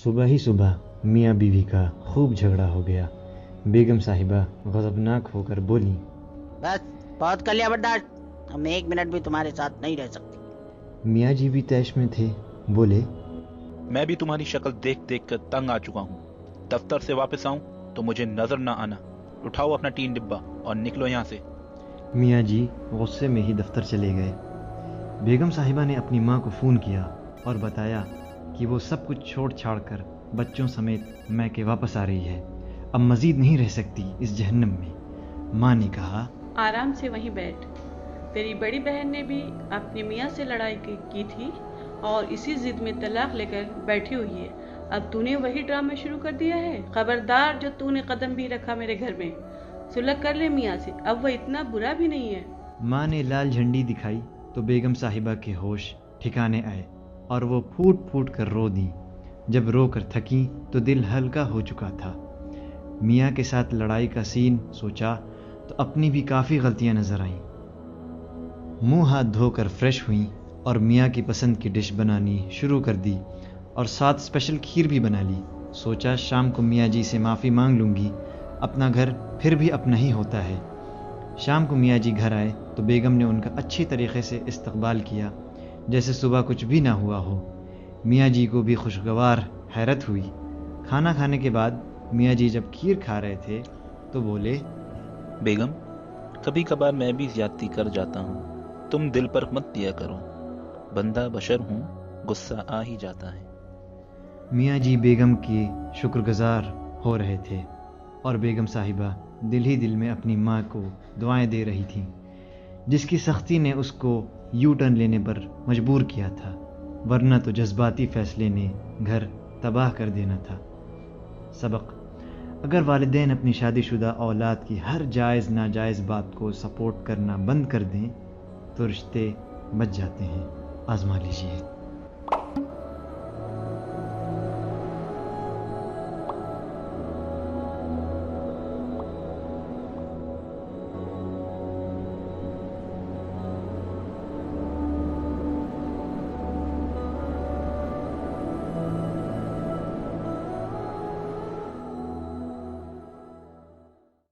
صبح ہی صبح میاں بیوی کا خوب جھگڑا ہو گیا۔ بیگم صاحبہ غضبناک ہو کر بولی، بس بہت کر لیا برداشت، ہم 1 منٹ بھی تمہارے ساتھ نہیں رہ سکتے۔ میاں جی بھی طیش میں تھے، بولے، میں بھی تمہاری شکل دیکھ دیکھ کر تنگ آ چکا ہوں، دفتر سے واپس آؤں تو مجھے نظر نہ آنا، اٹھاؤ اپنا ٹین ڈبہ اور نکلو یہاں سے۔ میاں جی غصے میں ہی دفتر چلے گئے۔ بیگم صاحبہ نے اپنی ماں کو فون کیا اور بتایا کہ وہ سب کچھ چھوڑ چھاڑ کر بچوں سمیت میکے واپس آ رہی ہے، اب مزید نہیں رہ سکتی اس جہنم میں۔ ماں نے کہا، آرام سے وہیں بیٹھ، تیری بڑی بہن نے بھی اپنی میاں سے لڑائی کی تھی اور اسی ضد میں طلاق لے کر بیٹھی ہوئی ہے، اب تو نے وہی ڈرامہ شروع کر دیا ہے۔ خبردار جو تو نے قدم بھی رکھا میرے گھر میں، سلگ کر لے میاں سے، اب وہ اتنا برا بھی نہیں ہے۔ ماں نے لال جھنڈی دکھائی تو بیگم صاحبہ کے ہوش ٹھکانے آئے اور وہ پھوٹ پھوٹ کر رو دیں۔ جب رو کر تھکیں تو دل ہلکا ہو چکا تھا۔ میاں کے ساتھ لڑائی کا سین سوچا تو اپنی بھی کافی غلطیاں نظر آئیں۔ منہ ہاتھ دھو کر فریش ہوئیں اور میاں کی پسند کی ڈش بنانی شروع کر دی اور ساتھ اسپیشل کھیر بھی بنا لی۔ سوچا شام کو میاں جی سے معافی مانگ لوں گی، اپنا گھر پھر بھی اپنا ہی ہوتا ہے۔ شام کو میاں جی گھر آئے تو بیگم نے ان کا اچھی طریقے سے استقبال کیا، جیسے صبح کچھ بھی نہ ہوا ہو۔ میاں جی کو بھی خوشگوار حیرت ہوئی۔ کھانا کھانے کے بعد میاں جی جب کھیر کھا رہے تھے تو بولے، بیگم، کبھی کبھار میں بھی زیادتی کر جاتا ہوں، تم دل پر مت دیا کرو، بندہ بشر ہوں، غصہ آ ہی جاتا ہے۔ میاں جی بیگم کی شکر گزار ہو رہے تھے اور بیگم صاحبہ دل ہی دل میں اپنی ماں کو دعائیں دے رہی تھیں، جس کی سختی نے اس کو یو ٹرن لینے پر مجبور کیا تھا، ورنہ تو جذباتی فیصلے نے گھر تباہ کر دینا تھا۔ سبق: اگر والدین اپنی شادی شدہ اولاد کی ہر جائز ناجائز بات کو سپورٹ کرنا بند کر دیں تو رشتے بچ جاتے ہیں۔ آزما لیجیے۔